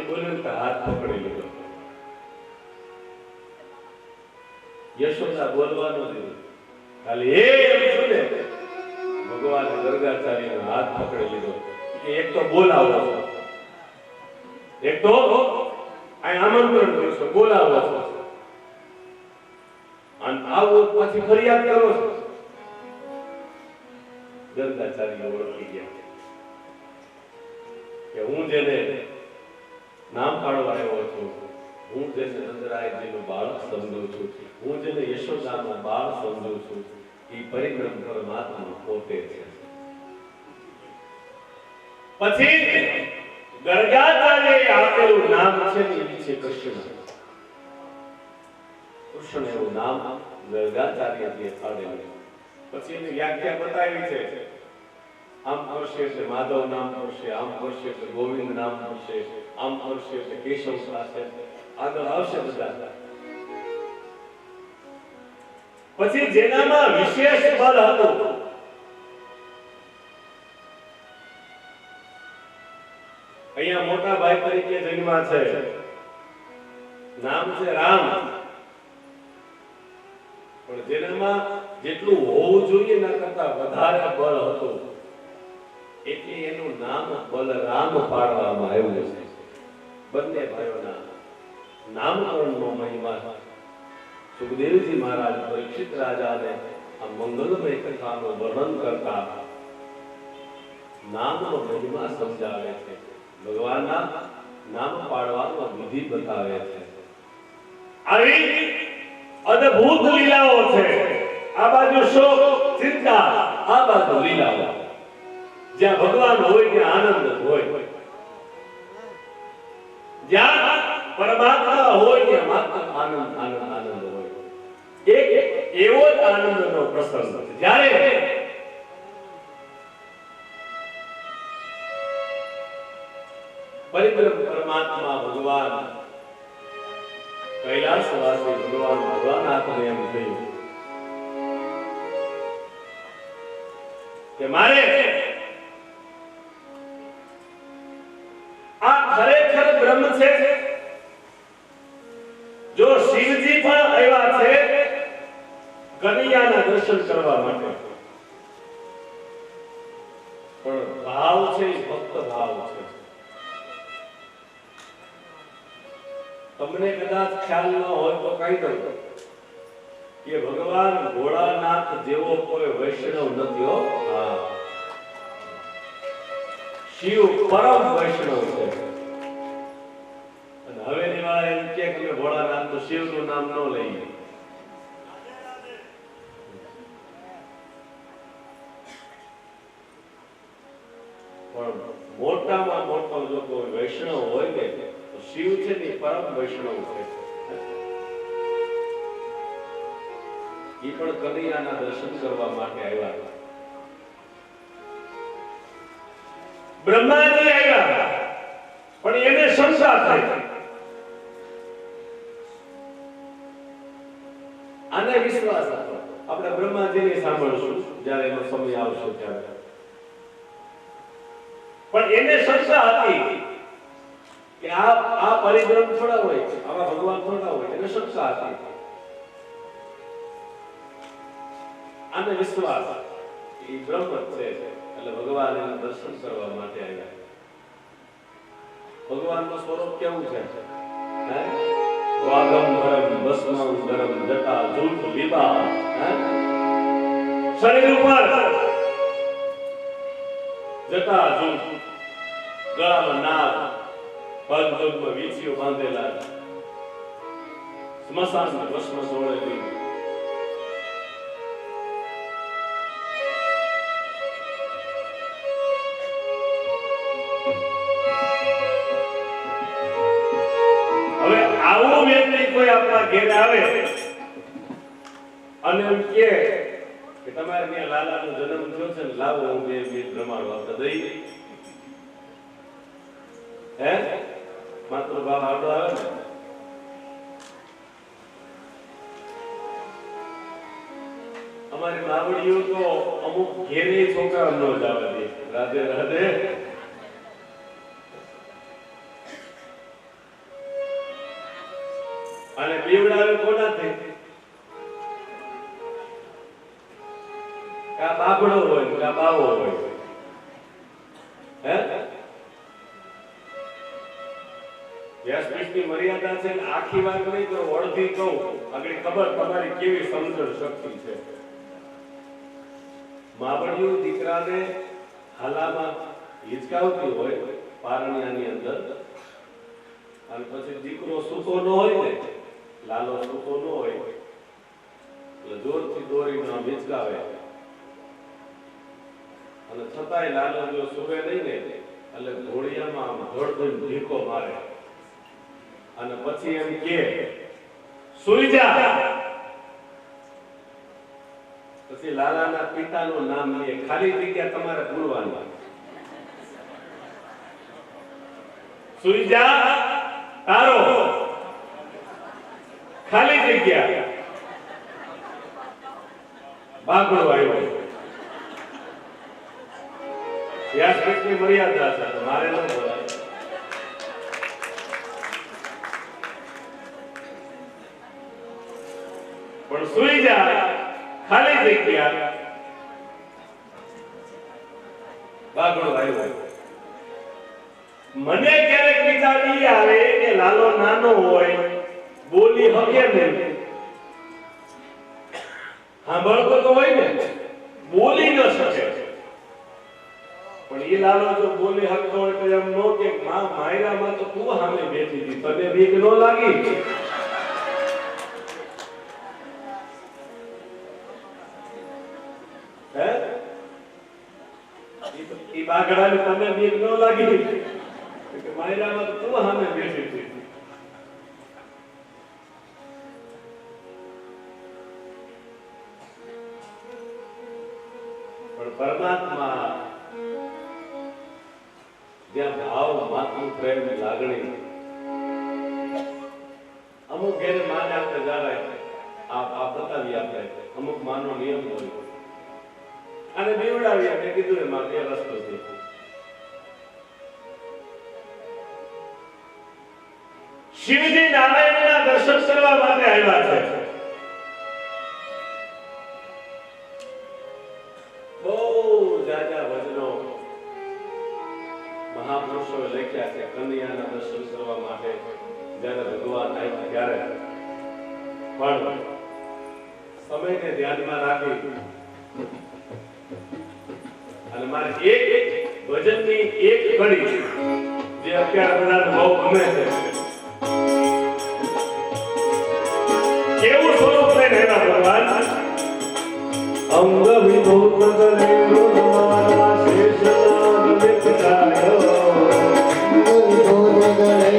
બોલ્યો તો હાથ પકડી લીધો. યશોદા બોલવાનું જ ખાલી એમ છું ને ભગવાન ગર્ગાચાર્યનો હાથ પકડી લીધો કે એક તો બોલાવો છો, એક તો આમંત્રણ કરો છો, બોલાવો છો, અને આવો પછી ફરિયાદ કરો છો. ગર્ગાચાર્ય ઓળખી ગયા કે હું જેને નામ પાડવા આવ્યો છું, હું જેને નંદરાયજીનું બાળક સમજુ છું, હું જેને યશોદાનું બાળ સમજુ છું, એ પરિબ્રહ્મ પરમાત્મા પોતે છે. પછી ગર્ગાચાર્યએ આપેલું નામ છે ને છે કૃષ્ણ. કૃષ્ણ એવું નામ ગર્ગાચાર્યજીએ પાડેલું. પછી એની વ્યાખ્યા બતાવી છે. આમ કરશે એટલે માધવ નામ કરશે, આમ કરશે એટલે ગોવિંદ નામ કરશે, આમ કરશે એટલે કેશવ થશે, આગળ આવશે બધા. પછી જેનામાં વિશેષ બળ હતું, અહીંયા મોટા ભાઈ તરીકે જન્મા છે, નામ છે રામ, પણ જેનામાં જેટલું હોવું જોઈએ ના કરતા વધારે બળ હતું, એટલે એનું નામ બલરામ પાડવામાં આવ્યું છે. બંને ભાઈઓના નામકરણનો મહિમા સુખદેવજી મહારાજ પરીક્ષિત રાજાને આ મંગલમય કથાનું વર્ણન કરતા નામનો મહિમા સમજાવે છે. ભગવાનના નામ પાડવાનો વિધિ બતાવે છે. આવી અદ્ભુત લીલાઓ છે. આ બાજુ શોક ચિંતા, આ બાજુ લીલાઓ. જ્યાં ભગવાન હોય ત્યાં આનંદ હોય, જ્યાં પરમાત્મા હોય ત્યાં માત્ર આનંદ આનંદ આનંદ હોય. એક એવો જ આનંદનો પ્રસંગ છે જ્યારે પરિબ્રહ્મ પરમાત્મા ભગવાન કૈલાસવાસી ભગવાન ભોળાનાથને એમ થયું કે મારે આ ખરેખર બ્રહ્મ છે. જો શિવજી પણ આવ્યા છે કનૈયાના દર્શન કરવા માટે, પણ ભાવ છે ભક્ત ભાવ છે. તમને કદાચ ખ્યાલ ન હોય તો કહી દઉં કે ભગવાન ભોળાનાથ જેવો કોઈ વૈષ્ણવ નથી હો. હા, શિવ પરમ વૈષ્ણવ છે. અને હવે નિવાળા એમ કે અમે ભોળાનાથ તો શિવનું નામ ન લઈએ. પણ મોટામાં મોટો જો કોઈ વૈષ્ણવ હોય ને તો શિવ છે ને પરમ વૈષ્ણવ છે. એ પણ કનૈયાના દર્શન કરવા માટે આવ્યા હતા. બ્રહ્માજી આવ્યા પણ એને શંકા થઈ. આને વિશ્વાસ હતો. આપણે બ્રહ્માજીને સાંભળશું જ્યારે એનો સમય આવશે ત્યારે. પણ એને શંકા હતી કે આ પરિબ્રહ્મ થોડા હોય, આવા ભગવાન થોડા હોય. એને શંકા હતી. આને વિશ્વાસ એ બ્રહ્મ છે એટલે ભગવાન એના દર્શન કરવા માટે આવ્યા. ભગવાનનું સ્વરૂપ કેવું છે? વાગંભરમ ભસ્માંબરમ જટા જૂટ લીબા. શરીર ઉપર જટા જૂટ, ગળામાં નાગ, પગમાં વીંછીઓ બાંધેલા, સ્મશાનમાં ભસ્મ સોળેલી. આવો વ્યક્તિ કોઈ આપણા ઘેર આવે અને એમ કે તમારે ત્યાં લાલાનો જન્મ થયો છે ને, લાવો હું બે મિનિટ રમાડો, આપણે દઈ હે માત્ર ભાવ આવડો આવે ને. અમારી માવડીઓ તો અમુક ઘેરે છોકરા ન જવા દે. રાધે રાધે. અને બીવડાવે કોનાથી? કા બાબડો હોય કા બાવો હોય, હે? વ્યાસપીઠની મર્યાદા છે, આખી વાત નહીં તો અડધી કહું, આગળ ખબર તમારી કેવી સમજણ શક્તિ છે. માવડિયું દીકરાને હાલામાં હિચકાવતી હોય પારણિયાની અંદર, અને પછી દીકરો સૂતો ન હોય ને, લાલો સૂતો ન હોય એટલે જોરથી દોરીને હિચકાવે, અને છતાંય લાલો જો સુવે નહીં ને એટલે ઘોડિયામાં ધડ ઢીકો મારે અને પછી એમ કે સુઈ જા. પછી લાલાના પિતાનું નામ લે, ખાલી જગ્યા તમારે પૂરવાની. સુઈ જા તારો, ખાલી જગ્યા. બાગડો આવ્યો. વ્યાસપીઠની મર્યાદા છે, મારે ન બોલાય. પણ સુઈ જા, ખાલી જગ્યા. બાગડો આવ્યો. મને ક્યારેક વિચાર ઈ આવે કે લાલો નાનો હોય, બોલી હકે ને, સાંભળતો તો હોય ને, બોલી ન શકે. પણ ઈ લાલો જો બોલી હકતો હોય તો એમ નો કે માં માયરામાં તો તું સામે બેઠી હતી, તને બીક ન લાગી? હે? ઈ બાગડાને તને બીક ન લાગી કે માયરામાં તો તું સામે બેઠી હતી? પણ પરમાત્મા જ્યાં ભાવ માતૃ પ્રેમ લાગણી અમુક ઘેરે માને આપણે જાણાય, આ બતાવી આપણે અમુક માનો નિયમ હોય અને બીવડાવી આપણે કીધું એમાં બે રસ્તો છે. શિવજી નારાયણના દર્શન કરવા માટે આવ્યા છે. બહુ જાજા વચનો મહાપુરુષોએ લખ્યા છે કનૈયાના દર્શન કરવા માટે જ્યારે ભગવાન આવ્યા ત્યારે. પણ સમયને ધ્યાનમાં રાખી અને મારે એક ભજનની એક કડી જે અત્યારે બધાને બહુ ગમે છે, કેવું સ્વરૂપ લઈને એના ભગવાન અંગ વિભૂત કરે મારા શેષનાગ વિકટાયો વિભૂત કરે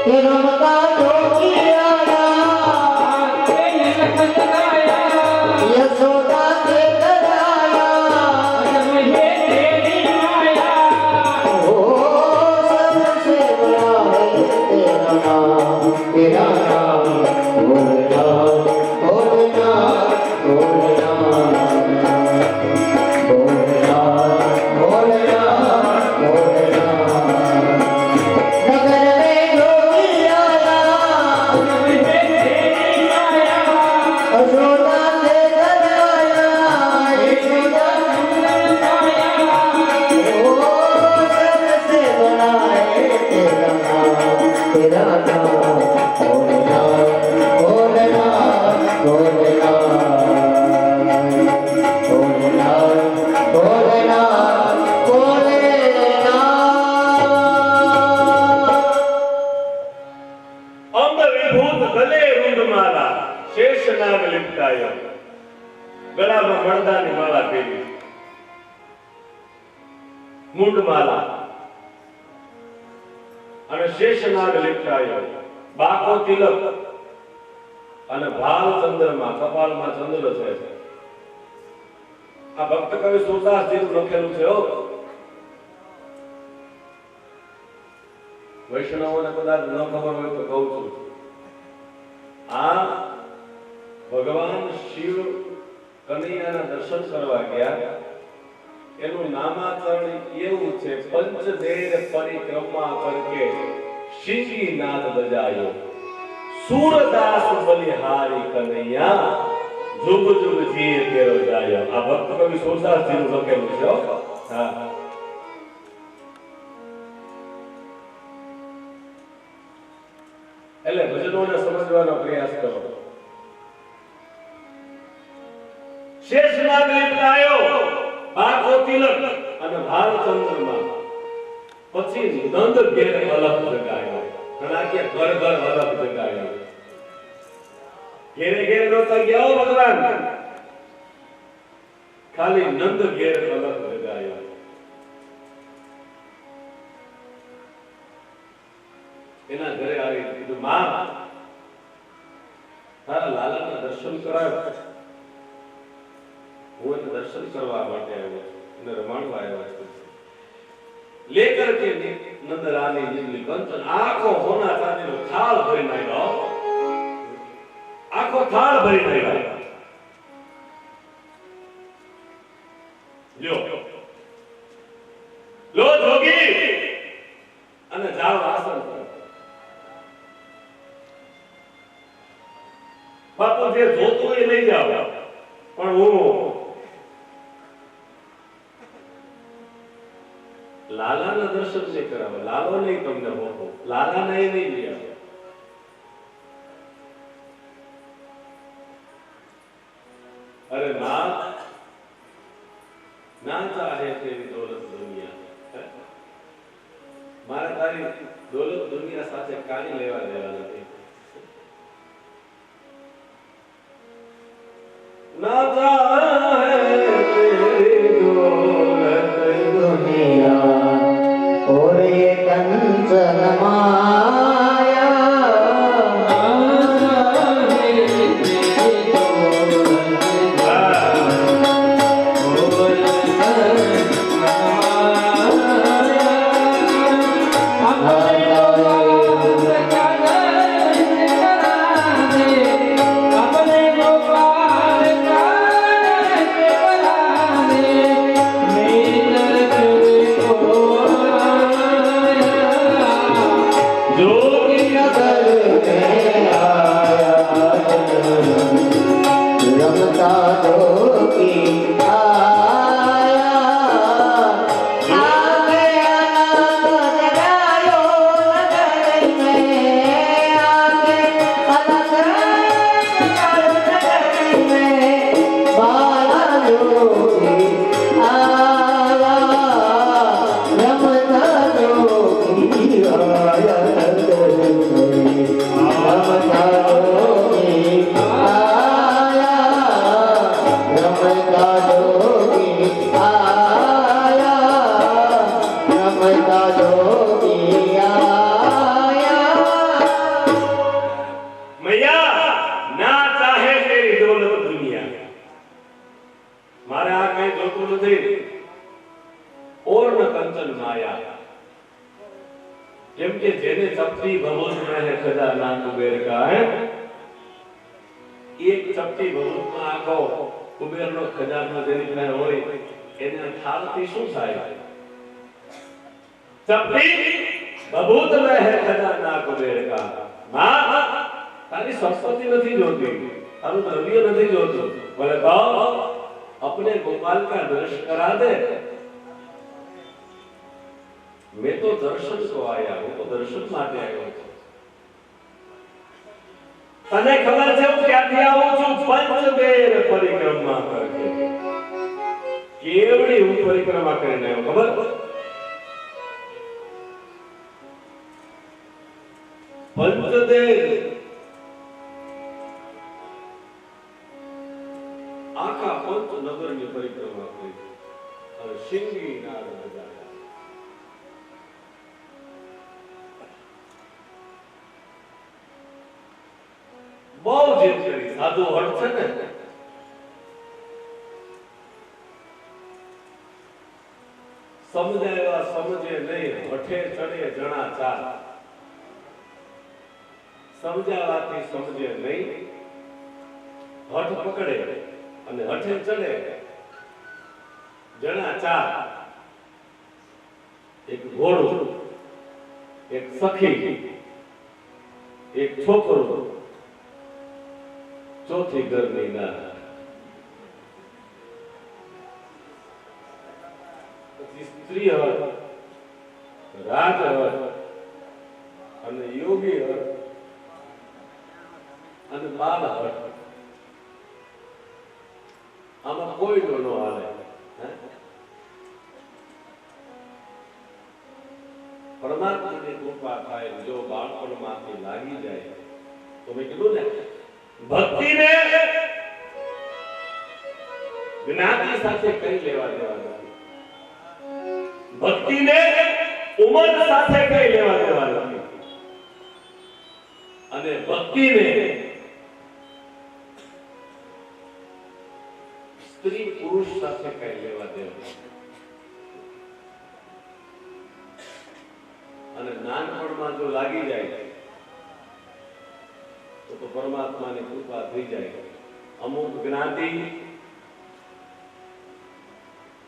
કે રમતા જોગિયારા કે લખતરાયા યશોદા કે કરાયા જમહે તેરી માયા ઓ સબસે બડા હૈ તેરા નામ તેરા નામ ભોલેનાથ ભોલેનાથ ભોલેનાથ ભોલેનાથ ભોલેનાથ ભોલેનાથ નગર में जोगी आया जमहे तेरी माया यशोदा से कराया यशोदा नंदन पाया ओ सबसे बड़ा है तेरा नाम भोलेनाथ भोलेनाथ भोलेनाथ भोलेनाथ भोलेनाथ भोलेनाथ અંગ વિભૂત ગલે રૂંઢમાલા શેષનાગ લિપટાયો. ગળામાં મળદાની માળા પહેરી, મુંડમાલા અને શેષનાગ લિપટાયો. બાકો તિલક અને ભાલ ચંદ્રમાં, કપાળમાં ચંદ્ર છે. આ ભક્ત કવિ સુરદાસજીનું લખેલું છે. વૈષ્ણવોને કદાચ ન ખબર હોય તો કહું છું, આ ભગવાન શિવ કનૈયાના દર્શન કરવા ગયા, એનું નામાકરણ એવું છે પંચદેર પરિક્રમા કરકે શિંગી નાદ બજાયો સૂરદાસ બલિહારી કનૈયા જુગ જુગ જીએ તેરો જાયો. આ ભક્ત કવિ સૂરદાસજીનું લખેલું છે. હા, એટલે ભજનોને સમજવાનો પ્રયાસ કરો. શેષ નાગ લીપડાયો બાકો તિલક અને ભાલચંદ્રમાં પછી નંદ ઘેર અલગ જગાયો. ઘણા કે ઘર ઘર અલગ જગાયો. ઘેરે ઘેર નહોતા ગયા ભગવાન, ખાલી નંદ ઘેર અલગ જગાયો. એના ઘરે આવી કીધું, માં તારા લાલાના દર્શન કરાવ્યા. હું એને દર્શન કરવા માટે આવ્યો છું, એને રમાડવા આવ્યો છું. લેકર કે નંદ રાની નીકળી કંચન આખો હોના ચાંદીનો થાળ ભરીને આવ્યો. આખો થાળ ભરીને આવ્યો. લ્યો લો જોગી અને જાઓ આસન પર. બાપુ જે જોતું એ લઈ જાવ, પણ હું લાલાના દર્શન નહીં કરાવે. લાલો નહીં તમને હોતો, લાલાને એ નહીં લઈ આવે. અરે ના ના ચાહે તેરી દોલત દુનિયા. મારે તારી દોલત દુનિયા સાથે કાંઈ લેવા દેવા નથી. ના ચાહે તેરી દોલત दुनिया और ये कंचन अपने गोपाल का दर्शन करा दे. मैं तो दर्शन को आया हूं, तो दर्शन माटे आयो છું. તને ખબર છે હું ક્યાંથી આવું છું? પંચબેર પરિક્રમા કરકે. કેવડી હું પરિક્રમા કરીને આવ્યો ખબર? પંચબેર આખા પંચનગરની પરિક્રમા કરી અને શિંગી નાદ બજાવ્યા. બહુ જીત કરી. સાધુ હટ છે ને, સમજાવ્યા સમજે નહીં, હઠે ચડે જણા ચાર. સમજાવાથી સમજે નહીં, હઠ પકડે અને હઠે ચડે જણા ચાર. એક ઘોડું એક સખી, એક છોકરો, ચોથી ઘરની ના, પછી સ્ત્રી હળ, રાજ હળ અને યોગી હળ અને બાલ હળ. આમાં કોઈ નો હાલે. પરમાત્માની કૃપા થાય જો બાળપણમાંથી લાગી જાય તો મેં કીધું ને ભક્તિને જ્ઞાતિ સાથે કઈ લેવા દેવા નથી, ભક્તિને ઉંમર સાથે કઈ લેવા દેવા નથી, અને ભક્તિને સ્ત્રી પુરુષ સાથે કઈ લેવા દેવા નથી. અને નાનપણમાં જો લાગી જાય તો પરમાત્માની કૃપા થઈ જાય. અમુક જ્ઞાતિ,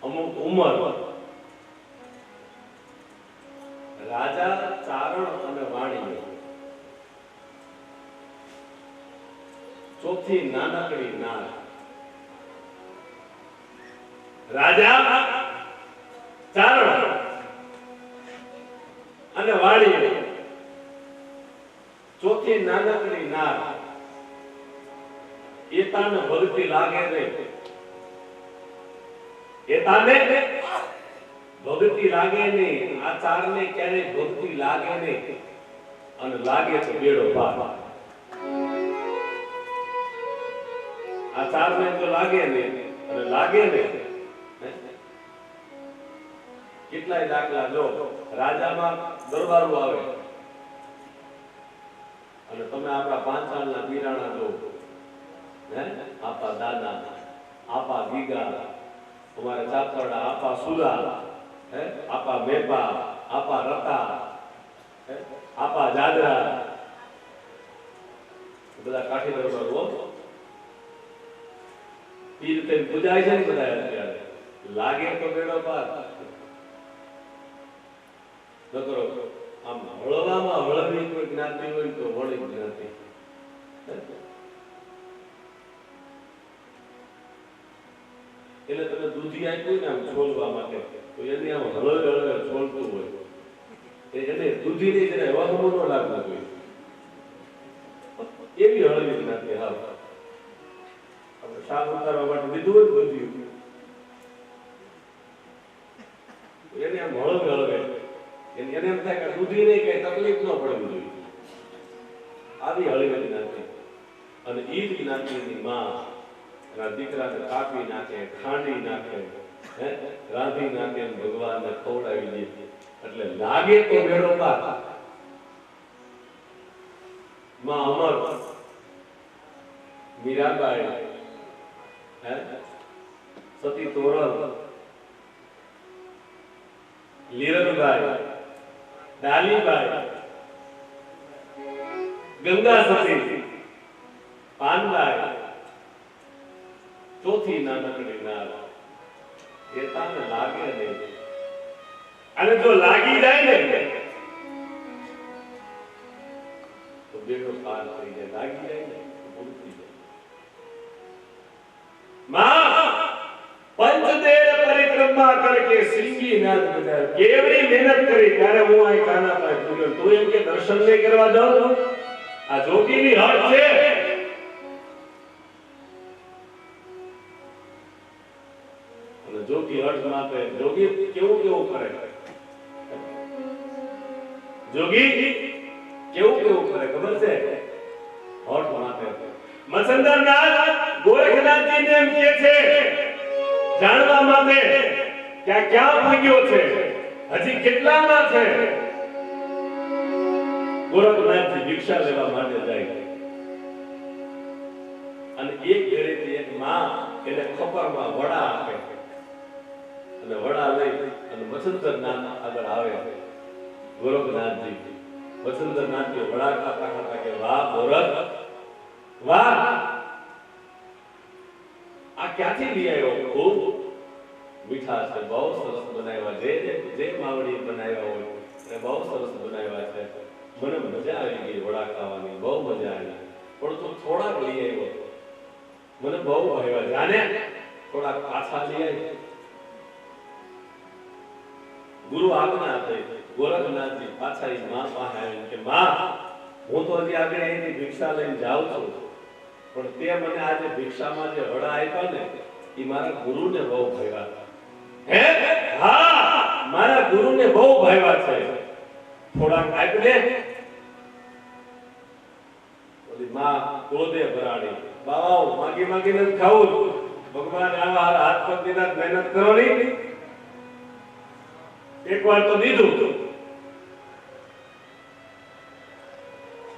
અમુક ઉંમર, રાજા, ચારણ અને વાણીઓ, ચોથી નાનકડી નાર. રાજા, ચારણ અને વાણી, ચોથી નાનકડી નાર. એતાને ભક્તિ લાગે નહીં, એતાને ભક્તિ લાગે નહીં, આ ચારને ક્યારેય ભક્તિ લાગે નહીં, અને લાગે તો બેડો પાર. આ ચારને તો લાગે નહીં અને લાગે નહીં. કેટલાય દાખલા જો રાજામાં દરબારો આવે અને તમે આપણા પાંચાળના પીરાણા જો, આપા દાદા, આપા ગીગા, અમારે ચાપડા, આપા સુરા, આપા મેપા, આપા રતા, આપા જાદરા, બધા કાઠી દરબારો પીર તે પૂજાય છે ને બધા. અત્યારે લાગે તો બેડો પાર. આમ હળવામાં હળવી કોઈ જ્ઞાતિ હોય તો વળી જ્ઞાતિ. એટલે તમે દૂધી આપ્યું ને આમ છોલવા માટે તો એને આમ હળવે હળવે છોલતું હોય, એને દૂધી ની જરા હવા ન લાગવું જોઈએ, એવી હળવી જ્ઞાતિ. હા, આપણે શાક ઉતારવા માટે લીધું હોય દૂધી, એને આમ હળવે હળવે, એને એમ થાય કે દૂધી નહીં કઈ તકલીફ ન પડવી જોઈએ, આવી હળવી જ્ઞાતિ. અને ઈ જ જ્ઞાતિની માં એના દીકરાને કાપી નાખે, ખાંડી નાખે, રાંધી નાખે, ભગવાનને ખવડાવી દે. એટલે લાગે તો બેડો પાર. માં અમર, મીરાબાઈ, સતી તોરલ, લીરનબાઈ, ડાલીબાઈ, ગંગા સતી, પાનબાઈ, ચોથી નાનકડી નાર. એતાને લાગે નહીં, અને જો લાગી જાય ને તો બેડો પાર થઈ જાય. લાગી જાય ને તો પૂરું થઈ જાય. માં પંચદેવ પરિક્રમા કરકે સિંગી નાદ બજાય. કેવડી મહેનત કરી ત્યારે હું આ કાના પાસે પૂર્યો. તું એમ કે દર્શન નહીં કરવા જાઉં? આ જોગીની હદ છે. અને જોગી હદ માટે જોગી કેવું કેવું કરે, જોગી કેવું કેવું કરે ખબર છે? હદ માટે મસંદરનાથ ગોરખનાથજીને એમ કહે છે જાણવા માટે કે આ ક્યાં ભાગ્યો છે, હજી કેટલામાં છે. ગોરખનાથજી ભિક્ષા લેવા માટે જાય અને એક ઘરેથી એક માં એને ખપરમાં વડા આપે અને વડા લઈ અને મસંદરનાથ આગળ આવે. ગોરખનાથજી મસંદરનાથજી વડા ખાતા ખાતા કે વાહ ગોરખ, વાહ, આ ક્યાંથી લઈ આવ્યો? ખૂબ મીઠા છે, બહુ સરસ બનાવ્યા. જે માવડી બનાવ્યા હોય એ બહુ સરસ બનાવ્યા છે, મને મજા આવી ગઈ વડા ખાવાની, બહુ મજા આવી, પણ તું થોડાક લઈ આવ્યો, મને બહુ ભાવ્યા, જાને થોડાક પાછા લઈ આવી. ગુરુ આજ્ઞા થઈ, ગોરખનાથજી પાછા એ માં પાસે આવીને કે માં, હું તો હજી આગળ અહીંથી ભિક્ષા લઈને જાઉં છું, પણ તે મને આજે ભિક્ષામાં જે વડા આપ્યા ને એ મારા ગુરુને બહુ ભાવ્યા. હે હા, મારા ગુરુને બહુ ભાવ્યા છે, થોડાક આપ દે. ઓલી માં ક્રોધે ભરાણી, બાવાઓ માગી માગીને જ ખાવું, ભગવાન આવા હાથ પગ દીધા, મહેનત કરો નહીં, એકવાર તો દીધું,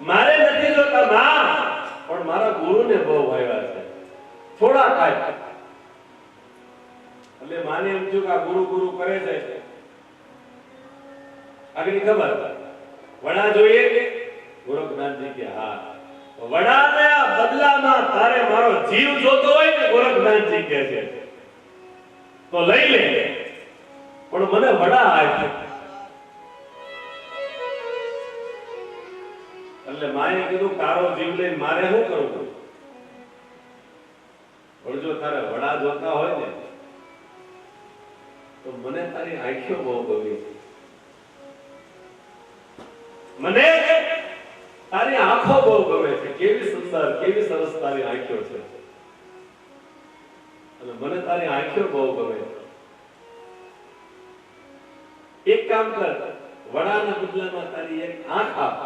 મારે નથી જોતા માં, પણ મારા ગુરુને બહુ ભાવ્યા છે, થોડા ખાય. એટલે માને એમ થયું કે આ ગુરુ ગુરુ કરે છે, આગળ ખબર વડા જોઈએ. ગોરખનાથજી કે હા, વડાના બદલામાં તારે મારો જીવ જોતો હોય ને, ગોરખનાથજી કહે છે તો લઈ લે, પણ મને વડા આપ. એટલે માએ કીધું તારો જીવ લઈને મારે શું કરવું, પણ જો તારે વડા જોતા હોય ને તો મને તારી આંખો બહુ ગમી, મને તારી આંખો બહુ ગમે છે, કેવી સુંદર કેવી સરસ તારી આંખો છે, અને મને તારી આંખો બહુ ગમે. એક કામ કર, વડાના બદલામાં તારી એક આંખ આપ.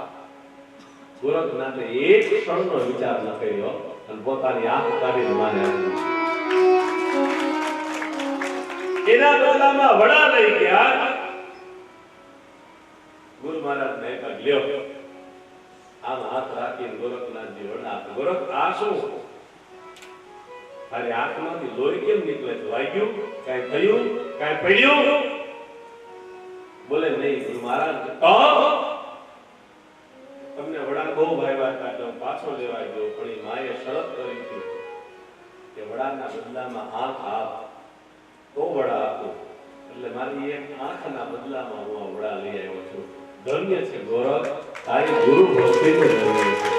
ગોરખનાથે એક ક્ષણનો વિચાર ન કર્યો અને પોતાની આંખ કાઢીને માને આપી. એના બદલામાં વડા લઈ ગયા. ગુરુ મહારાજ ને કહ્યું લ્યો, આમ હાથ રાખીને ગોરખનાથજી વડા આપે. ગોરખ આ શું, તારી આંખમાંથી લોહી કેમ નીકળે છે, વાગ્યું, કાંઈ થયું, કાંઈ પડ્યું? બોલે નહીં ગુરુ મહારાજ, તો તમને વડા બહુ ભાવ્યા હતા એટલે પાછો લેવા ગયો, પણ એ માએ શરત કરી હતી કે વડાના બદલામાં આંખ આપ તો વડા આપો. એટલે મારી એક આંખના બદલામાં હું આ વડા લઈ આવ્યો છું. ધન્ય છે ગોરખ, તારી ગુરુ ભક્તિને ધન્ય છે.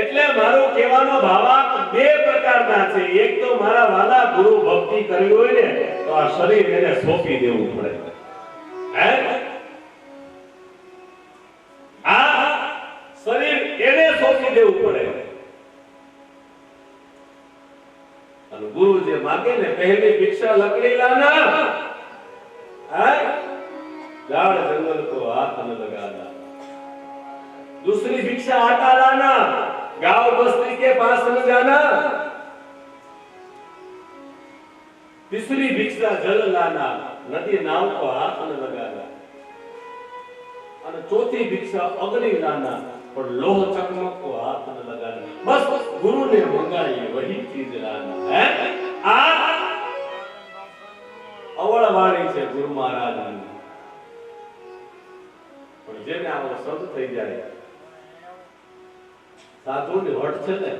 એટલે મારો કહેવાનો ભાવાર્થ બે પ્રકારના છે. એક તો મારા વાલા ગુરુ ભક્તિ કરવી હોય ને તો આ શરીર એને સોંપી દેવું પડે. હે, આ શરીર એને સોંપી દેવું પડે. અને ગુરુ જે માગે ને, પહેલી ભિક્ષા લકડી લાના, झाड़ जंगल को हाथ न लगाना, दूसरी भिक्षा आटा लाना, गांव बस्ती के पास न जाना, तीसरी भिक्षा जल लाना, नदी नाव को हाथ न लगाना, और चौथी भिक्षा अग्नि लाना, पर लोह चकमक को हाथ न लगाना. बस गुरु ने मंगाई वही चीज लाना है. आ अवळवाणी છે ગુરુ મહારાજની. પણ જેને આવો સંત થઈ જાય, સાધુની હટ છે ને,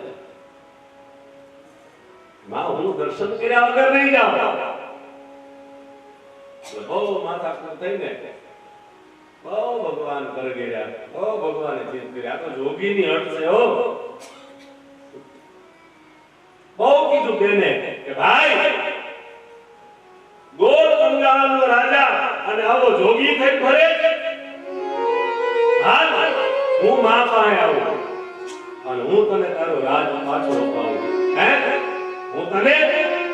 માં હું દર્શન કર્યા વગર નહીં જાઉં, બહુ માથા થઈને બહુ ભગવાન કર ગયા, બહુ ભગવાને ચીજ કરી. આ તો જોગીની હટ છે. હો, બહુ કીધું બેને કે ભાઈ, ગોળ બંગાળનો રાજા અને આવો જોગી થઈ ફરે, હાલ હું માં પાસે આવું અને હું તને તારો રાજ પાછો અપાવું. હે, હું તને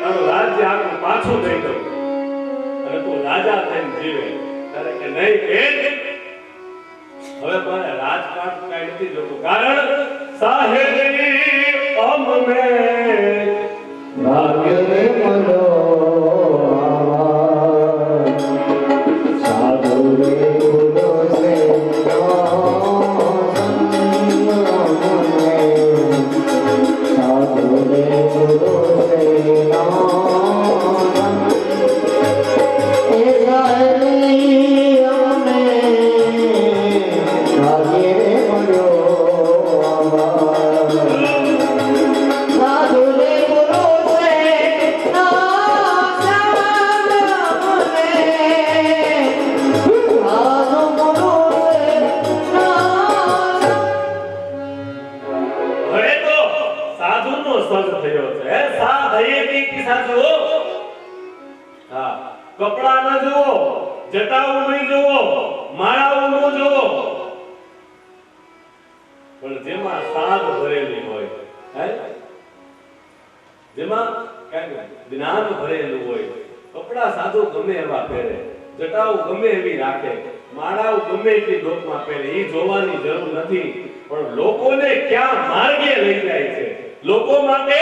તારો રાજ્ય આખું પાછું દઈ દઉં અને તું રાજા થઈને જીવે. ત્યારે કે નહીં બેન, હવે મારે રાજપાટ કાંઈ નથી જોતું, કારણ સાહેબ અમને ભાગ્ય રે મનો સાધુ રે ગુરુ સે સાધુ રે ગુરુ સે એ સાહેબ અમને ભાગ્ય રે મનો સાધુ રે ગુરુ સે રમવું જુઓ, પણ જેમાં સાદ ભરેલી હોય, હે, જેમાં કાંઈક જ્ઞાન ભરેલું હોય, કપડા સાધુ ગમે એવા પહેરે, જટાઓ ગમે એવી રાખે, માળાઓ ગમે એટલી ડોકમાં પહેરે, એ જોવાની જરૂર નથી. પણ લોકોને ક્યાં માર્ગે લઈ જાય છે, લોકો માટે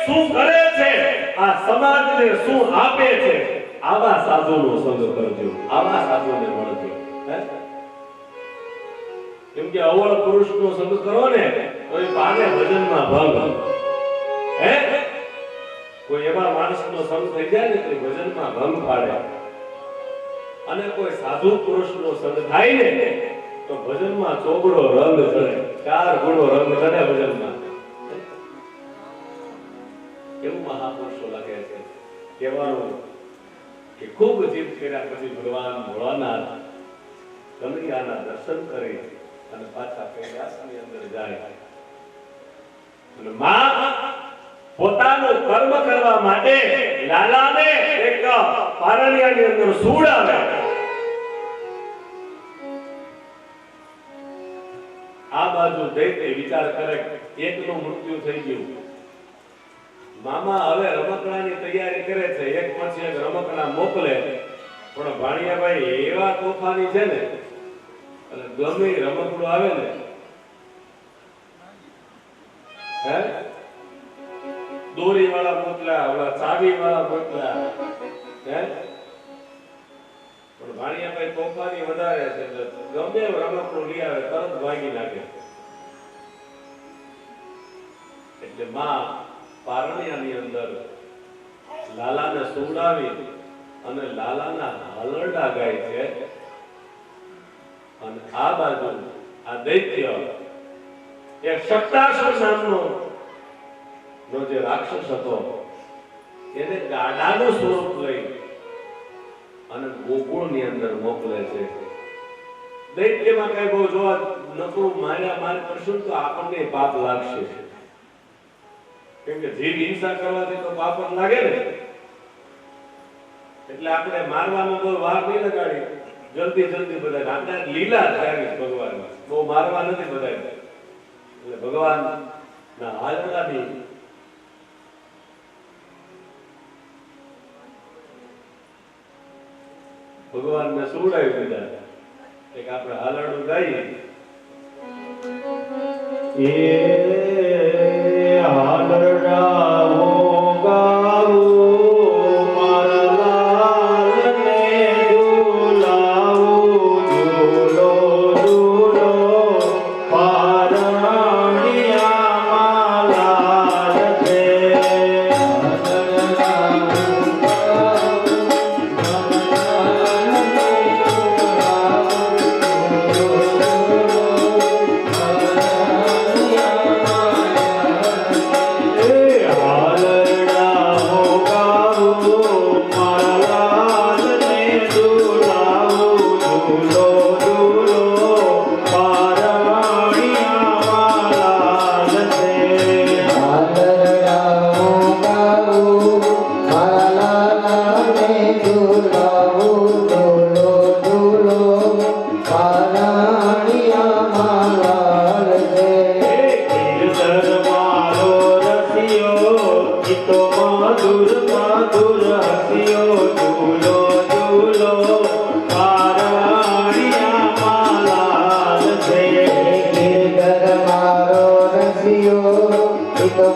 શું કરે છે, આ સમાજને શું આપે છે, આવા સાધુનો સંગ કરજો, આવા સાધુને મળજો. કેમ કે અવળ પુરુષનો સંગ કરો ને તો એ પાને ભજનમાં ભંગ. હે, કોઈ એવા માણસનો સંગ થઈ જાય ને તો ભજનમાં ભંગ પાડે, અને કોઈ સાધુ પુરુષનો સંગ થાય ને તો ભજનમાં ચોગડો રંગ ચડે, 4 ગુણો રંગ ચડે ભજનમાં. કેવું મહાપુરુષો લાગે છે. કહેવાનું કે ખૂબ જીદ કર્યા પછી ભગવાન ભોળાનાથ કનૈયાના દર્શન કરે અને પાછા કૈલાસની અંદર જાય. અને માં પોતાનું કર્મ કરવા માટે લાલાને એક પારણિયાની અંદર સુવડાવે. આ બાજુ દૈત્ય વિચાર કરે એકનું મૃત્યુ થઈ ગયું, મામા હવે રમકડાની તૈયારી કરે છે, એક પછી એક રમકડા મોકલે. પણ ભાણિયાભાઈ એવા તોફાની છે ને, અને ગમે રમકડું આવે ને, હે, દોરી વાળા મોકલા, ઓલા ચાવી વાળા મોકલા, હે, પણ ભાણિયાભાઈ તોફાની વધારે છે, ગમે રમકડું લઈ આવે તરત ભાગી નાખે. એટલે માં પારણિયાની અંદર લાલાને સુવડાવી અને લાલાના હલરડા ગાય છે. અને આ બાજુ આ દૈત્ય એક શક્તાસુર નામનો જે રાક્ષસ હતો, એને ગાડાનું સ્વરૂપ લઈ અને ગોકુળની અંદર મોકલે છે. દૈત્યમાં કઈ બહુ જોવા નકરું માર્યા માર કરશું તો આપણને પાપ લાગશે, કેમ કે જીવ હિંસા કરવાથી તો પાપ જ લાગે ને. એટલે આપણે મારવામાં બહુ વાર નહીં લગાડી, જલ્દી જલ્દી બધા આપણે લીલા થાય ભગવાન, બહુ મારવા નથી બધા. એટલે ભગવાન ના હાલડાની ભગવાનને સુવડાવી દીધા. એક આપણે હાલડું ગાઈએ, એ હાલડા હો ગાવું, મારા લાલને ઝુલાવું, ઝૂલો ઝૂલો પારણિયામાં લાલ છે.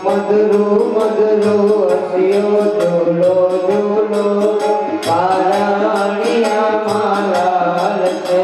મધુરો મધુરો હસ્યો, ઝૂલો ઝૂલો પારણિયામાં લાલ છે.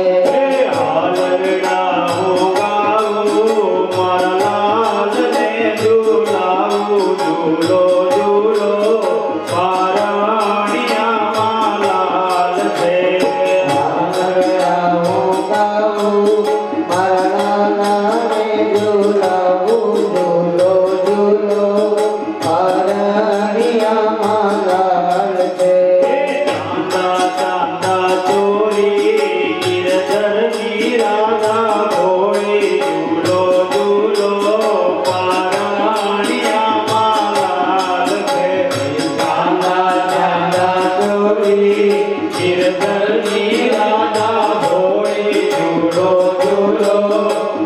ઝૂલો ઝૂલો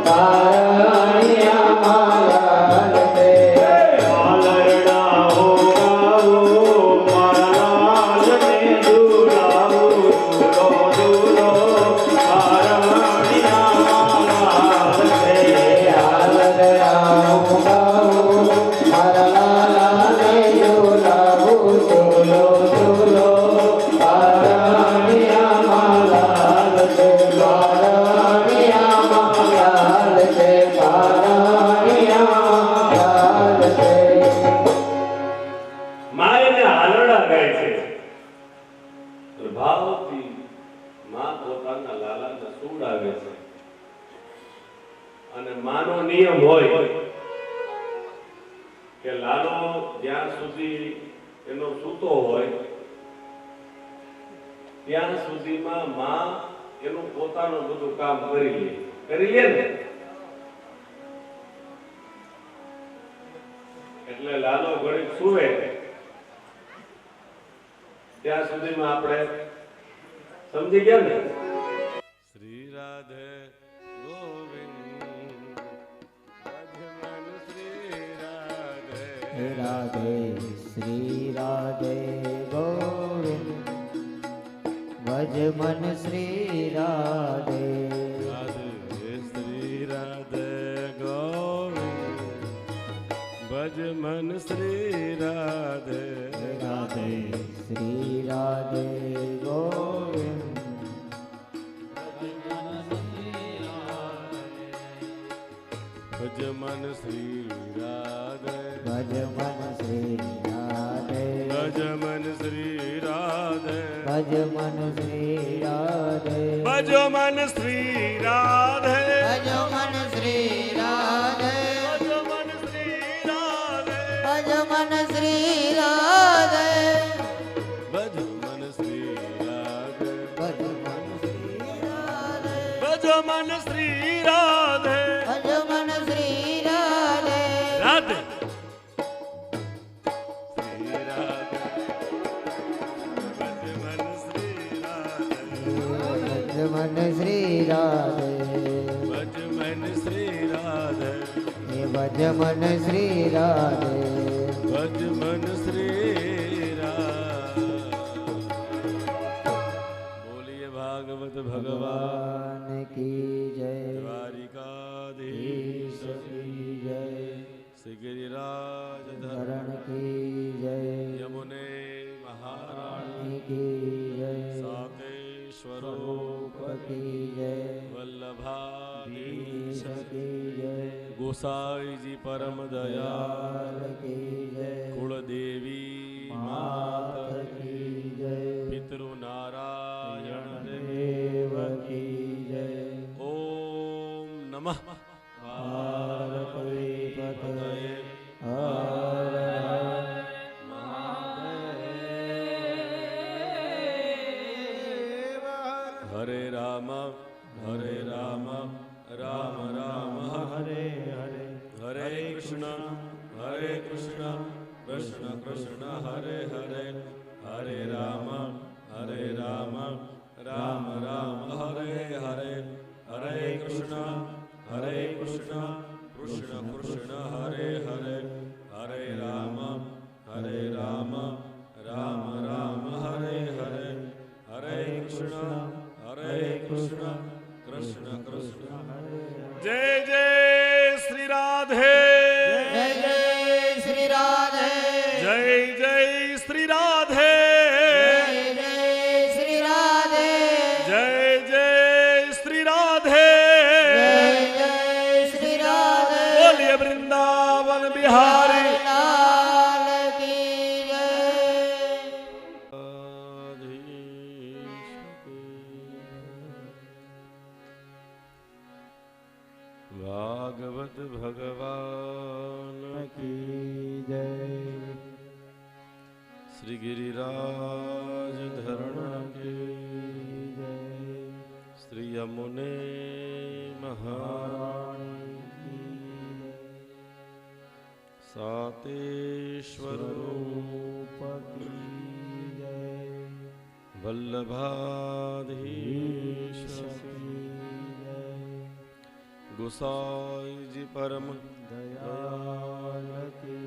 તારણિયામાં લાલ છે. આલરડા હો ગાવો મારા લાલને ઝૂલાવું ઝૂલો ઝૂલો તારણિયામાં લાલ છે. આલરડા હો ગાવો મારા લાલને ઝૂલાવું ઝૂલો ઝૂલો તારણિયામાં લાલ છે. તારણિયામાં લાલ છે. તારણિયામાં લાલ છે. માં એને હાલરડા ગાય છે. ભાવથી માં પોતાના લાલાને સુવડાવે છે. અને માનો નિયમ હોય કે લાલો જ્યાં સુધી એનો સૂતો હોય ત્યાં સુધીમાં માં એનું પોતાનું બધું કામ કરી લે ને. એટલે લાલો ઘડીક સુવે ત્યાં સુધીમાં આપણે સમજી ગયા ને. શ્રી રાધે ગોવિંદ ભજમન શ્રી રાધે રાધે શ્રી રાધે ગોવિંદ ભજ મન શ્રી રાધે. રાધે શ્રી રાધે ગોવિંદ ભજમન શ્રી રાધે રાધે શ્રી રાધે ગોવિંદ ભજમન શ્રી રાધે ભજ મન શ્રી રાધે ભજમન શ્રી રાધે ભજ મન શ્રી રાધે ભજમન શ્રી રાધે ભજ મન શ્રી રાધે ભજમન શ્રી રાધે ભજ મન શ્રી રાધે ભજમન શ્રી રાધે ભજ મન શ્રી રાધે ભજમન શ્રી રાધે ભજ મન શ્રી રાધે રાધે શ્રી રાધે ભજમન શ્રી રાધે ભજ મન શ્રી રાધે ભજમન શ્રી રાધે હે ભજ મન શ્રી રાધે ભજમન શ્રી રાધે. બોલીએ ભાગવત ભગવાન ભગવાન કી જય દ્વારિકાધીશ કી જય શ્રી ગિરિરાજ ધરણ ધરણ કી જય યમુને મહારાણી રાણી કી જય સાતેશ્વરો સ્વરૂપ કી જય વલ્લભાધીશ ઈશ કી જય ગોસાઈજી પરમ દયા દયાલ કી જય કુળદેવી માત માત કી જય પિતૃ નારાયણ દેવ દેવ કી જય ઓમ નમઃ પાર્વતી પતય પાર્વતીપતયે હર હરે રામ હરે રામ રામ રામ હરે હરે હરે કૃષ્ણ કૃષ્ણ કૃષ્ણ હરે હરે હરે રામ રામ રામ હરે હરે હરે કૃષ્ણ કૃષ્ણ કૃષ્ણ હરે હરે હરે રામ રામ રામ હરે હરે હરે કૃષ્ણ કૃષ્ણ કૃષ્ણ જય જય શ્રી રાધે જય જય શ્રી રાધે જય જય શ્રી રાધે જય જય શ્રી રાધે જય જય શ્રી રાધે જય જય શ્રી રાધે બોલીએ વૃંદાવન બિહારી લાલ કી જય ભાગવત ભગવાન કી જય શ્રી ગિરિરાજ ધરણ કી જય શ્રી યમુને મહારાણી સાતેશ્વર સ્વરૂપ કી જય વલ્લભાધીશ ઈશ કી જય गोसाई जी परम दयाल की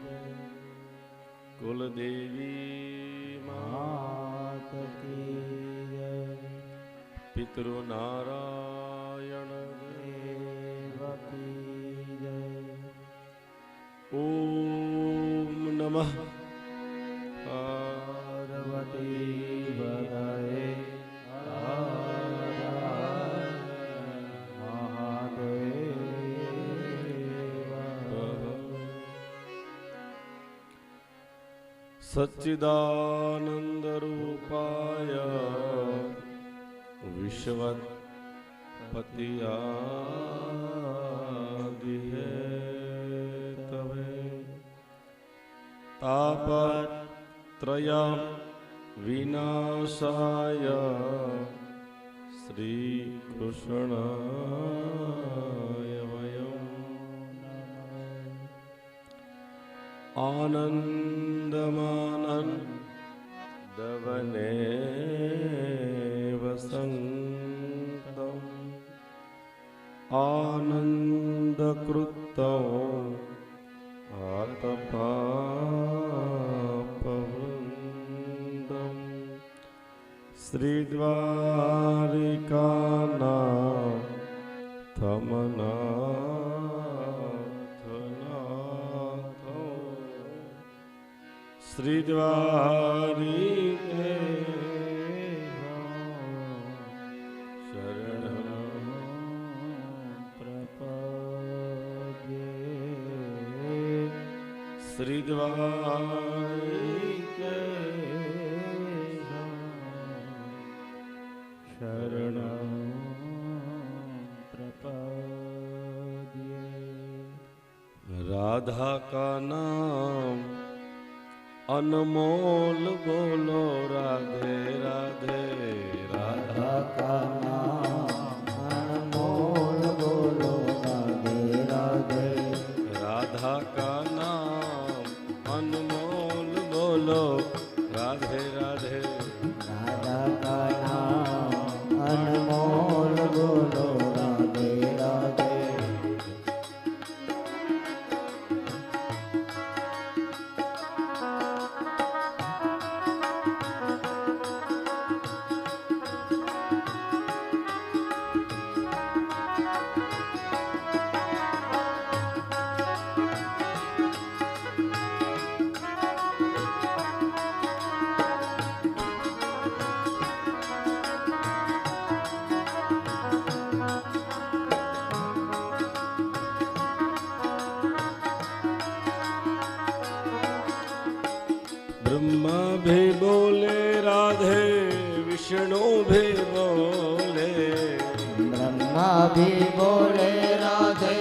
जय। कुल देवी मात की जय। पितृ नारायण देव की जय। ओम नमः पार्वती पतये सच्चिदानंद रूपाय विश्वपतियादिहेतवे तापत्रयं विनाशाय श्रीकृष्णाय वयम् आनन्दमानन्दवने वसन्तम् आनन्दकृतौ आतपापवृन्दम् श्रीद्वारिकानाथमनाथनाथौ श्रीद्वारिके शरणं प्रपद्ये। श्रीद्वारिके शरणं प्रपद्ये। राधा का नाम अनमोल बोलो राधे राधे राधा का नाम अनमोल बोलो राधे राधे। राधा का नाम अनमोल बोलो राधे राधे राधा का नाम अनमोल बोलो राधे राधे। ब्रह्मा भी बोले राधे विष्णु भी बोले ब्रह्मा भी बोले राधे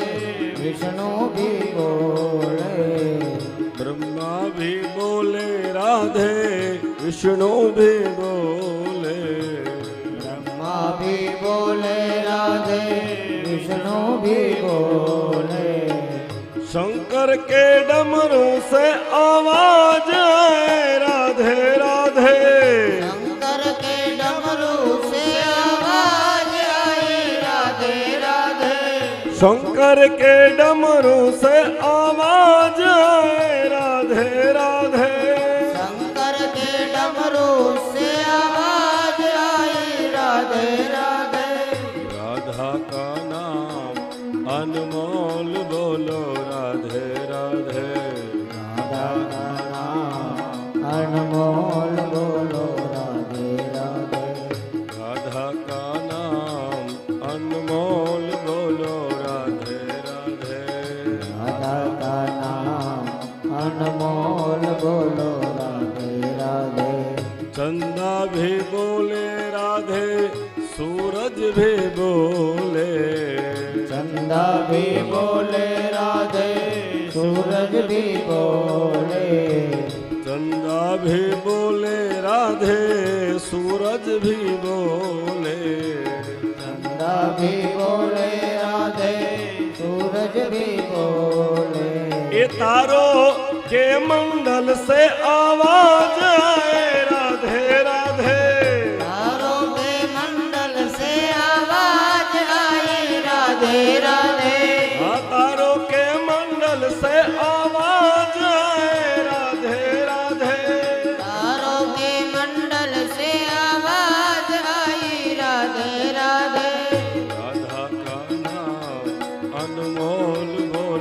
विष्णु भी बोले। ब्रह्मा भी बोले राधे विष्णु भी बोले ब्रह्मा भी बोले राधे विष्णु भी बोले। शंकर के डमरू से आवाज आए राधे राधे शंकर के डमरू से आवाज आई राधे राधे। शंकर के डमरू से आवाज आए राधे राधे शंकर के डमरू से आवाज आई राधे राधे। राधा का नाम अनमोल बोलो राधे राधे राधा का नाम अनमोल बोलो राधे राधे। राधा का नाम अनमोल बोलो राधे राधे राधा का नाम अनमोल बोलो राधे राधे। चंदा भी बोले राधे सूरज भी बोले चंदा भी बोले राधे सूरज भी बोले। चंदा भी बोले राधे सूरज भी बोले चंदा भी बोले राधे सूरज भी बोले। ये तारों के मंडल से आवाज आए राधे राधे तारों के मंडल से आवाज आई राधे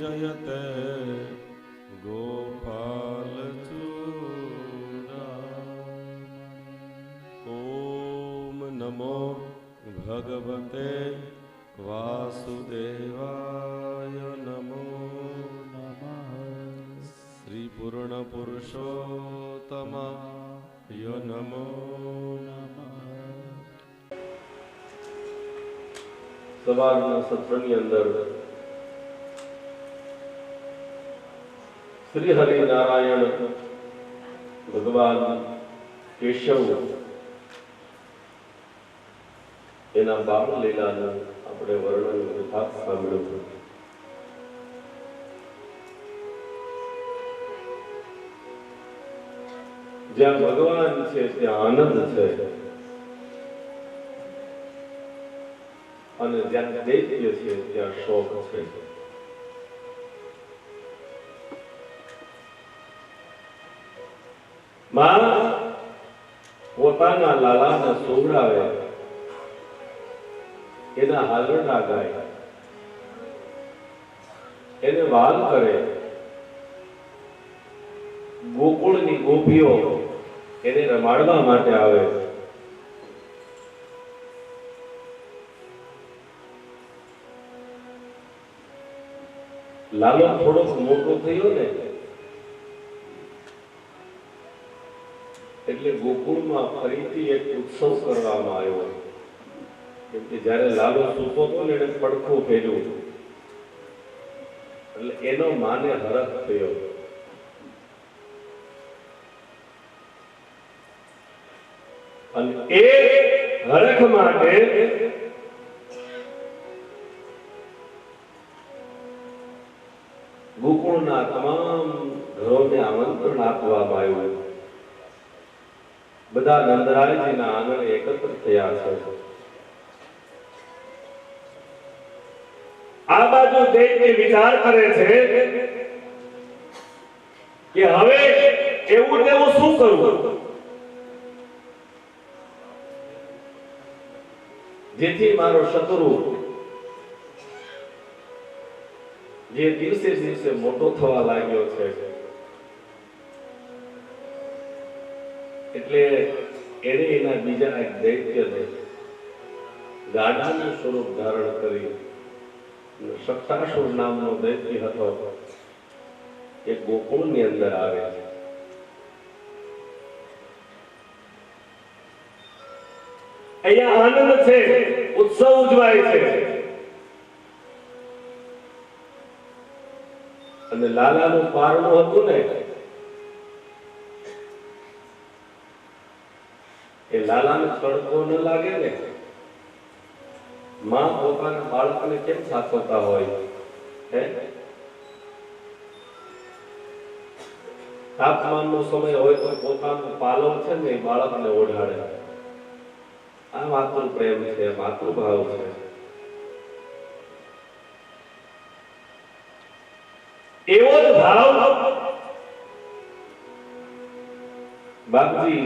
જયતે ગોપાલ ઓમ નમો ભગવતે વાસુદેવાય નમો નમઃ શ્રી પૂર્ણ પુરુષોત્તમાય નમો નમઃ. સવારના સત્રની અંદર શ્રી હરિનારાયણ ભગવાન કેશવ એના બાળ લીલાનું આપણે વર્ણન યથાર્થ સાંભળ્યું. જ્યાં ભગવાન છે ત્યાં આનંદ છે અને જ્યાં દૈત્ય છે ત્યાં શોક છે. માં પોતાના લાલાને સુવડાવે, એના હાલરડા ગાય, એને વાલ કરે. ગોકુળની ગોપીઓ એને રમાડવા માટે આવે. લાલો થોડોક મોટો થયો ને એટલે ગોકુળમાં ફરીથી એક ઉત્સવ કરવામાં આવ્યો. કેમ કે જયારે લાલો સૂતો હતો ને એને પડખું ફેર્યું એટલે એનો માને હરખ થયો. અને એ હરખ માટે ગોકુળના તમામ ઘરોને આમંત્રણ આપવામાં આવ્યું. બધા નંદરાયજીના આંગણે એકત્ર થયા છે. આ બાજુ દૈત્ય વિચાર કરે છે કે હવે એવું તેવું શું કરવું જેથી મારો શત્રુ જે દિવસે દિવસે મોટો થવા લાગ્યો છે એટલે એને એના બીજા એક દૈત્યને ગાડાનું સ્વરૂપ ધારણ કરી શક્તાસુર નામનો દૈત્ય હતો એ ગોકુળની અંદર આવે છે. અહીંયા આનંદ છે, ઉત્સવ ઉજવાય છે અને લાલાનું પારણું હતું ને એ લાલાને તડકો ન લાગે ને. માં પોતાના બાળકને કેમ સાચવતા હોય હે? તાપમાનનો સમય હોય તો પોતાનું પાલવ છે ને એ બાળકને ઓઢાડે. આ માતૃ પ્રેમ છે, માતૃભાવ છે. એવો જ ભાવ બાપજી